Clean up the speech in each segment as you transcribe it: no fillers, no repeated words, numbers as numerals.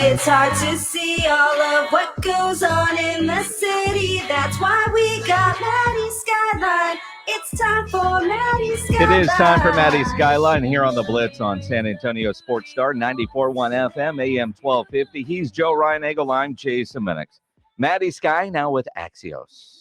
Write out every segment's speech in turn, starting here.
It's hard to see all of what goes on in the city. That's why we got Maddy Skyeline. It's time for Maddy Skyeline. It is time for Maddy Skyeline here on the Blitz on San Antonio Sports Star, 94.1 FM, AM 1250. He's Joe Ryan Eagle. I'm Jason Minix. Maddy Sky now with Axios.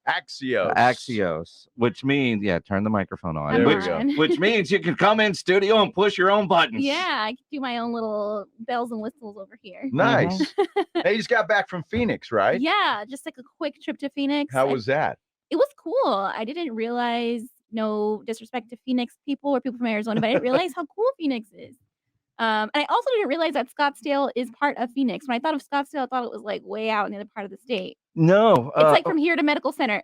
Axios, which means, turn the microphone on. There we go. Which means you can come in studio and push your own buttons. Yeah, I can do my own little bells and whistles over here. Nice. Hey, you just got back from Phoenix, right? Yeah, just like a quick trip to Phoenix. How was that? It was cool. I didn't realize, no disrespect to Phoenix people or people from Arizona, but I didn't realize how cool Phoenix is. And I also didn't realize that Scottsdale is part of Phoenix. When I thought of Scottsdale, I thought it was like way out in the other part of the state. No. It's like from here to Medical Center.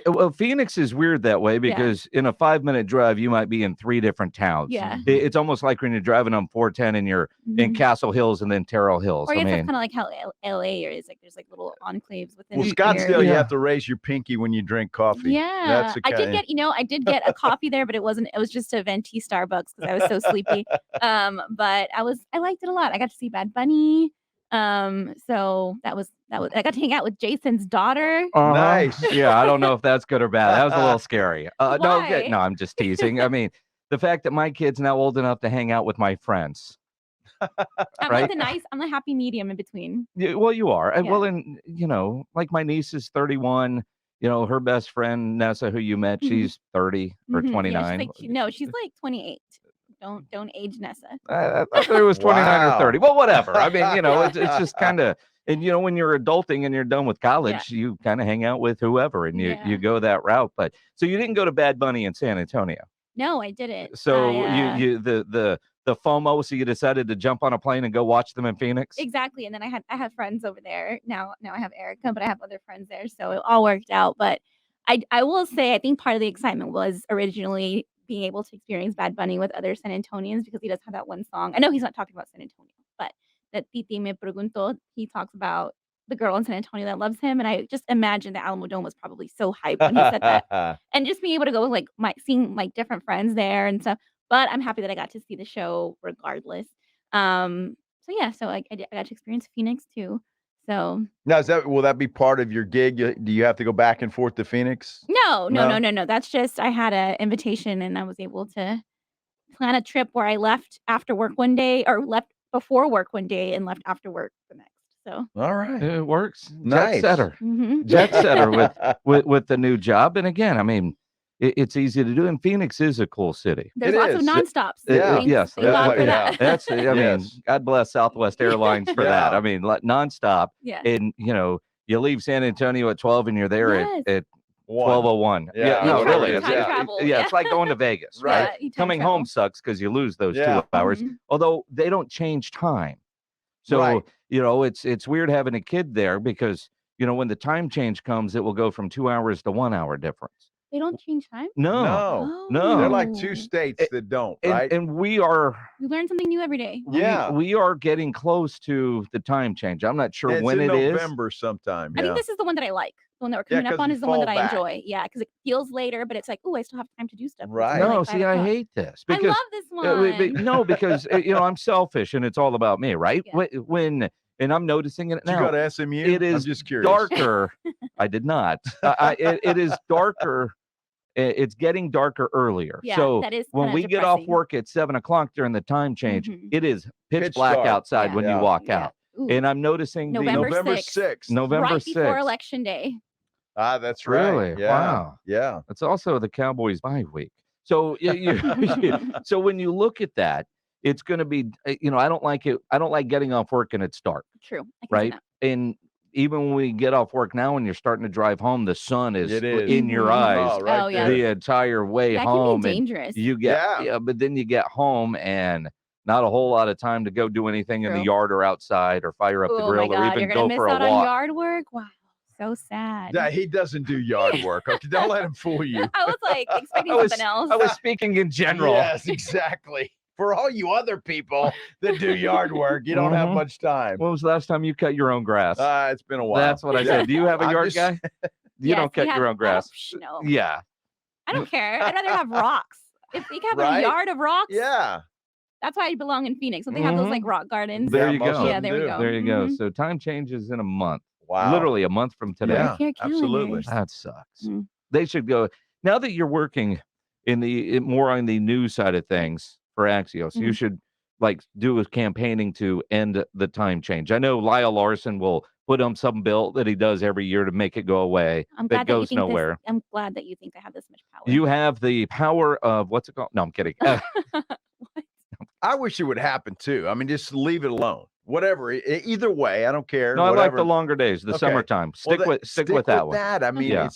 Well, Phoenix is weird that way because in a 5-minute drive, you might be in 3 different towns. Yeah. It's almost like when you're driving on 410 and you're in Castle Hills and then Terrell Hills. Or it's kind of like how LA is. Like there's like little enclaves within. Well, Scottsdale, you have to raise your pinky when you drink coffee. Yeah. I did get a coffee there, but it was just a venti Starbucks because I was so sleepy. But I liked it a lot. I got to see Bad Bunny. So that was I got to hang out with Jason's daughter. Nice. Yeah, I don't know if that's good or bad. That was a little scary. Why? No, I'm just teasing. I mean, the fact that my kid's now old enough to hang out with my friends. I'm right? I'm the happy medium in between. Yeah, well, you are. Yeah. Well, and like my niece is 31. Her best friend Nessa, who you met, she's 30 or 29. Yeah, she's like 28. Don't age Nessa. I thought it was 29 or 30. Well, whatever. I mean, it's just kind of, and when you're adulting and you're done with college, you kind of hang out with whoever and you go that route. But so you didn't go to Bad Bunny in San Antonio. No, I didn't. So the FOMO, so you decided to jump on a plane and go watch them in Phoenix? Exactly. And then I have friends over there. Now I have Erica, but I have other friends there. So it all worked out. But I will say, I think part of the excitement was originally being able to experience Bad Bunny with other San Antonians because he does have that one song. I know he's not talking about San Antonio, but that Titi Me Pregunto, he talks about the girl in San Antonio that loves him. And I just imagine the Alamo Dome was probably so hyped when he said that. And just being able to go with seeing different friends there and stuff. But I'm happy that I got to see the show regardless. So I got to experience Phoenix too. So now, will that be part of your gig? Do you have to go back and forth to Phoenix? No. That's just I had an invitation and I was able to plan a trip where I left after work one day or left before work one day and left after work the next. So all right, it works. Nice. Jet setter, jet setter with the new job. And again, I mean, it's easy to do. And Phoenix is a cool city. There's lots of nonstops. Yes. Thank God for that. That's, I mean, God bless Southwest Airlines for that. I mean, nonstop. Yeah. And, you leave San Antonio at 12 and you're there at 12:01. Yeah. No, really. It's like going to Vegas, right? Yeah, Coming home sucks because you lose those 2 hours. Although they don't change time. So, it's weird having a kid there because, when the time change comes, it will go from 2 hours to 1 hour difference. They don't change time? No. They're like 2 states that don't, right? And we learn something new every day. Yeah. We are getting close to the time change. I'm not sure when it is. November sometime. I think this is the one that I like. The one that we're coming up on is the one that I enjoy. Yeah, because it feels later, but it's like, I still have time to do stuff. Right. No, see, I hate this. Because, I love this one. No, because, I'm selfish and it's all about me, right? Yeah. And I'm noticing it now. Did you go to SMU? It is I'm just curious. Darker. I did not. It is darker. It's getting darker earlier. Yeah, so that is when we get off work at 7:00 during the time change, it is pitch black dark outside when you walk out. Ooh. And I'm noticing November 6th. November right 6th. Before Election Day. That's right. Really? Yeah. Wow. Yeah. It's also the Cowboys bye week. So so when you look at that, it's going to be, I don't like it. I don't like getting off work and it's dark. True. Right. And even when we get off work now and you're starting to drive home, the sun is in your eyes the entire way home. That can be dangerous. And you get, but then you get home and not a whole lot of time to go do anything in the yard or outside or fire up the grill or even go for a walk. On yard work? Wow. So sad. Yeah, he doesn't do yard work. Okay, don't let him fool you. I was expecting something else. I was speaking in general. Yes, exactly. For all you other people that do yard work, you don't have much time. When was the last time you cut your own grass? It's been a while. That's what I said. Do you have a yard guy? You don't cut your own grass. No. Yeah. I don't care. I'd rather have rocks. If we have a yard of rocks. Yeah. That's why I belong in Phoenix. So they have those like rock gardens. There you most go. of Yeah, them there we do. go. There you go. So time changes in a month. Wow. Literally a month from today. Yeah, Mark your absolutely. calendars. That sucks. Mm. They should go. Now that you're working more on the news side of things for Axios, you should like do a campaigning to end the time change. I know Lyle Larson will put on some bill that he does every year to make it go away. I'm that glad that you goes think nowhere. this. I'm glad that you think I have this much power. You have the power of what's it called? No, I'm kidding. I wish it would happen too. I mean, just leave it alone. Whatever. Either way, I don't care. No, I like whatever. the longer days, the Okay. summertime. Stick Well, with that one. I mean, Yeah.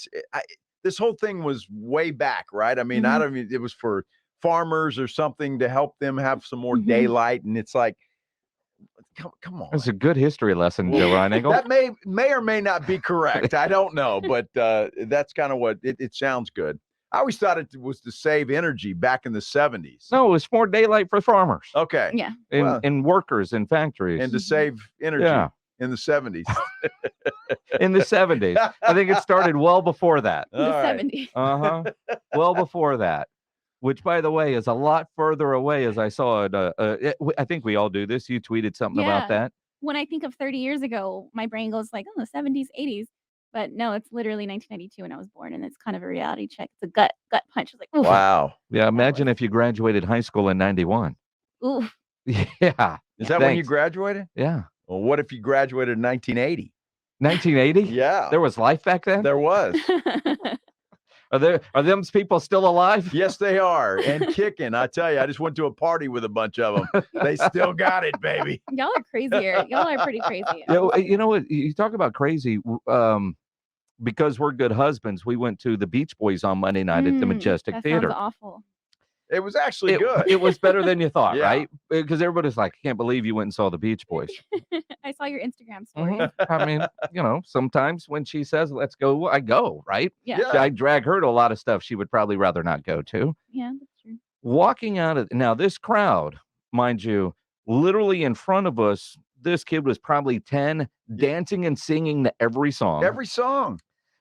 this whole thing was way back, right? I mean, I don't mean it was for farmers or something to help them have some more daylight, and it's like, come on. It's a good history lesson, Joe Reinigle. That may or may not be correct. I don't know, but that's kind of what it sounds good. I always thought it was to save energy back in the 70s. No, it's more daylight for farmers. Okay. Yeah. And workers in factories. And to save energy in the 70s. In the 70s. I think it started well before that. The 70s. Uh-huh. Well before that. Which, by the way, is a lot further away, as I saw it. I think we all do this. You tweeted something about that. When I think of 30 years ago, my brain goes like, oh, the 70s, 80s. But no, it's literally 1992 when I was born, and it's kind of a reality check. It's a gut punch. It's like, oof. Wow. Yeah, imagine if you graduated high school in 91. Oof. Yeah. Is that when you graduated? Yeah. Well, what if you graduated in 1980? 1980? Yeah. There was life back then? There was. Are them people still alive? Yes, they are. And kicking. I tell you, I just went to a party with a bunch of them. They still got it, baby. Y'all are crazier. Y'all are pretty crazy. You know what? You talk about crazy. Because we're good husbands, we went to the Beach Boys on Monday night at the Majestic that Theater. Sounds awful. It was actually good. It was better than you thought, Yeah. right? Because everybody's like, I can't believe you went and saw the Beach Boys. I saw your Instagram story. I mean, sometimes when she says, let's go, I go, right? Yeah. Yeah. I drag her to a lot of stuff she would probably rather not go to. Yeah, that's true. Walking out of now, this crowd, mind you, literally in front of us, this kid was probably 10, dancing and singing to every song. Every song.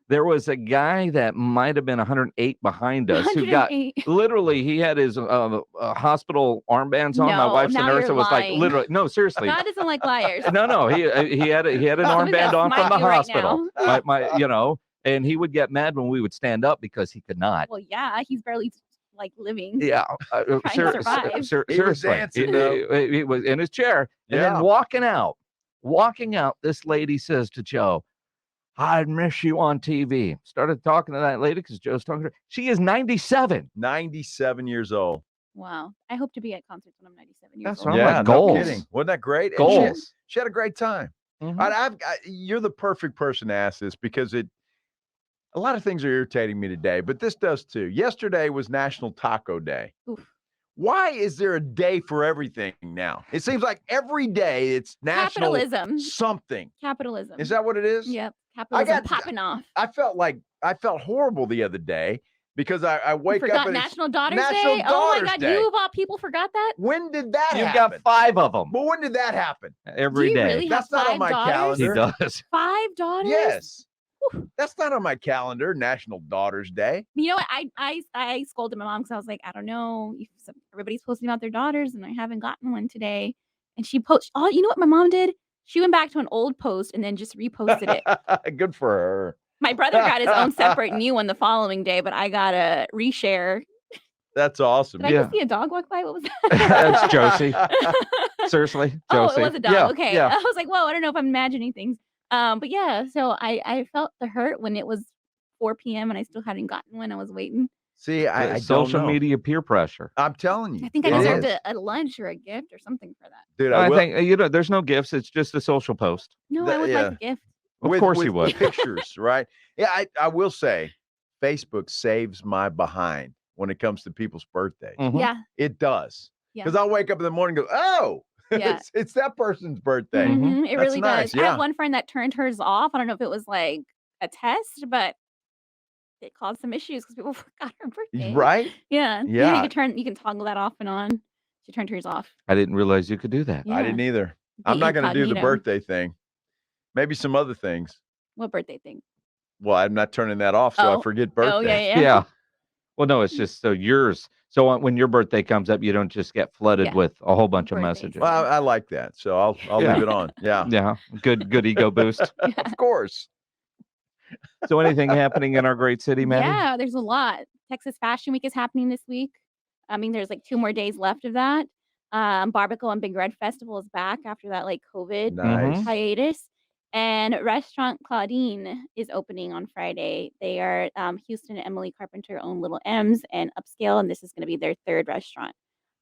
There was a guy that might have been 108 behind us who got 108. literally, he had his hospital armbands on. My No, wife's a now nurse. you're It was like lying. literally, no, seriously. God doesn't like liars. No, he had an Somebody's armband gonna on from smite the you right hospital. And he would get mad when we would stand up because he could not. Well, yeah, he's barely like living. Yeah, Trying to survive. He was seriously, dancing, though. he was in his chair, and Yeah. then walking out. This lady says to Joe, "I'd miss you on TV." Started talking to that lady because Joe's talking to her. She is 97. 97 years old. Wow. I hope to be at concerts when I'm 97 years That's old. right. Yeah, like, no goals. kidding. Wasn't that great? And Goals. she had a great time. Mhm. You're the perfect person to ask this because a lot of things are irritating me today, but this does too. Yesterday was National Taco Day. Oof. Why is there a day for everything now? It seems like every day it's national Capitalism. something. Capitalism. Is that what it is? Yep. Capitalism got- popping off. I felt horrible the other day because I You wake up forgot and it's National Daughters National Day? Oh my Daughters God, Day. you of all people forgot that? When did that You've happen? got 5 of them But when did that happen? every Do you day. really That's have not on 5 my daughters? He calendar. does. 5 daughters? Yes. That's not on my calendar, National Daughters Day. You know what? I scolded my mom because I was like, I don't know. Everybody's posting about their daughters, and I haven't gotten one today. And she posted. Oh, you know what my mom did? She went back to an old post and then just reposted it. Good for her. My brother got his own separate new one the following day, but I got a reshare. That's awesome. Did I just see a dog walk by? What was that? That's Josie. Seriously, Josie. Oh, it was a dog. Yeah, Okay. yeah. I was like, whoa, I don't know if I'm imagining things. But yeah, so I felt the hurt when it was 4 p.m. and I still hadn't gotten one. I was waiting. See, I social don't know. media peer pressure. I'm telling you. I think I it deserved is. a lunch or a gift or something for that. Dude, I will, think there's no gifts. It's just a social post. No, The- I would yeah. like a gift. Of course you would. Pictures, right? Yeah, I will say Facebook saves my behind when it comes to people's birthdays. Mhm. Yeah. It does. Yeah. Because I'll wake up in the morning and go, oh, Yeah. it's that person's birthday. Mhm, it That's really nice, does. I yeah. have one friend that turned hers off. I don't know if it was like a test, but it caused some issues because people forgot her birthday. Right? Yeah. Yeah. You can toggle that off and on. She turned hers off. I didn't realize you could do that. Yeah. I didn't either. I'm The not going to do the incognito. birthday thing. Maybe some other things. What birthday thing? Well, I'm not turning that off so Oh. I forget birthday. Oh, yeah. Yeah. Well, no, it's just so yours. So when your birthday comes up, you don't just get flooded with a whole bunch of Birthdays. messages. Well, I like that. So I'll Yeah. leave it on. Yeah. Yeah, good ego boost. Of course. So anything happening in our great city, Maddie? Yeah, there's a lot. Texas Fashion Week is happening this week. I mean, there's like 2 more days left of that. Barbecue and Big Red Festival is back after that like COVID Nice. hiatus. And Restaurant Claudine is opening on Friday. They are Houston and Emily Carpenter own Little M's and Upscale, and this is going to be their 3rd restaurant.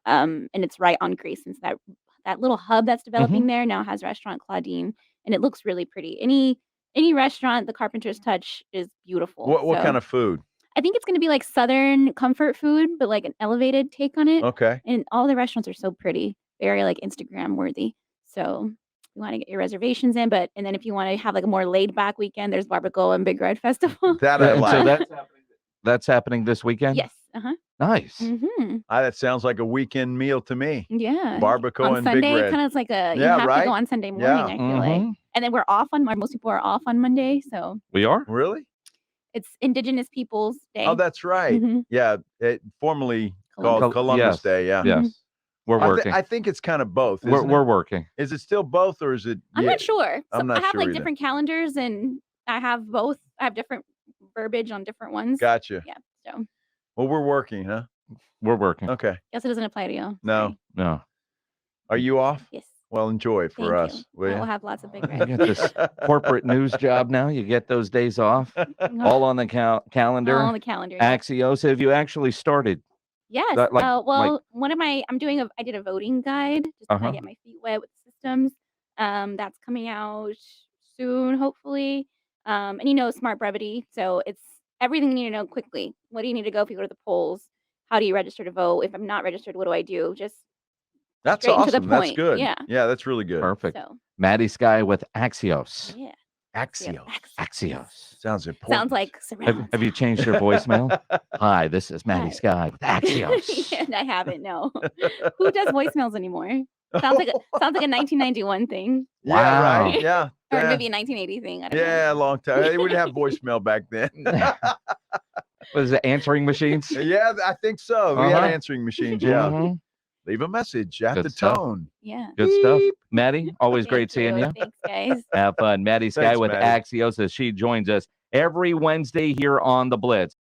And it's right on Grayson. So that little hub that's developing there now has Restaurant Claudine, and it looks really pretty. Any restaurant the Carpenters touch is beautiful. What kind of food? I think it's going to be like Southern comfort food, but like an elevated take on it. Okay. And all the restaurants are so pretty, very like Instagram worthy. So you want to get your reservations in, and then if you want to have like a more laid back weekend, there's Barbacoa and Big Red Festival. That I like. So that's happening this weekend? Yes. Nice. That sounds like a weekend meal to me. Yeah. Barbacoa on and Sunday, Big Red. kind of like you have to go on Sunday morning, I feel like. And then we're off most people are off on Monday, so. We are? Really? It's Indigenous Peoples Day. Oh, that's right. Yeah, formerly called Columbus Day. Yeah. Yes. We're working. I think it's kind of both. We're working. Is it still both, or is it? I'm not sure. I'm not I have sure like either. different calendars, and I have both. I have different verbiage on different ones. Gotcha. Yeah. So. Well, we're working, huh? We're working. Okay. Guess it doesn't apply to you. No. No. Are you off? Yes. Well, enjoy for Thank us. you. Will We'll you? have lots of Big You Red. get this corporate news job now. You get those days off. All on the calendar. All on the calendar. Yeah. Axios. Have you actually started? Yes. That, like- I did a voting guide just to kind of get my feet wet with systems. That's coming out soon, hopefully. And smart brevity. So it's everything you need to know quickly. What do you need to go if you go to the polls? How do you register to vote? If I'm not registered, what do I do? Just That's straight awesome. to the That's point. good. Yeah. Yeah, that's really good. Perfect. So Maddy Skyeline with Axios. yeah. Axios. Axios. Sounds important. Sounds like surround. Have you changed your voicemail? Hi, this is Maddy Skyeline with Axios. And I haven't. No. Who does voicemails anymore? Sounds like a 1991 thing, Yeah, Wow. right. Yeah. or yeah. maybe a 1980 thing. I don't know. Yeah, a long time. They wouldn't have voicemail back then. What is it? Answering machines? Yeah, I think so. We had answering machines. Yeah. Mhm. Leave a message at Good the stuff. tone. Yeah. Good stuff. Maddie, always Thank great seeing you. Thanks, guys. Have fun. Maddy Skyeline Thanks, with Maddie. Axios as she joins us every Wednesday here on the Blitz.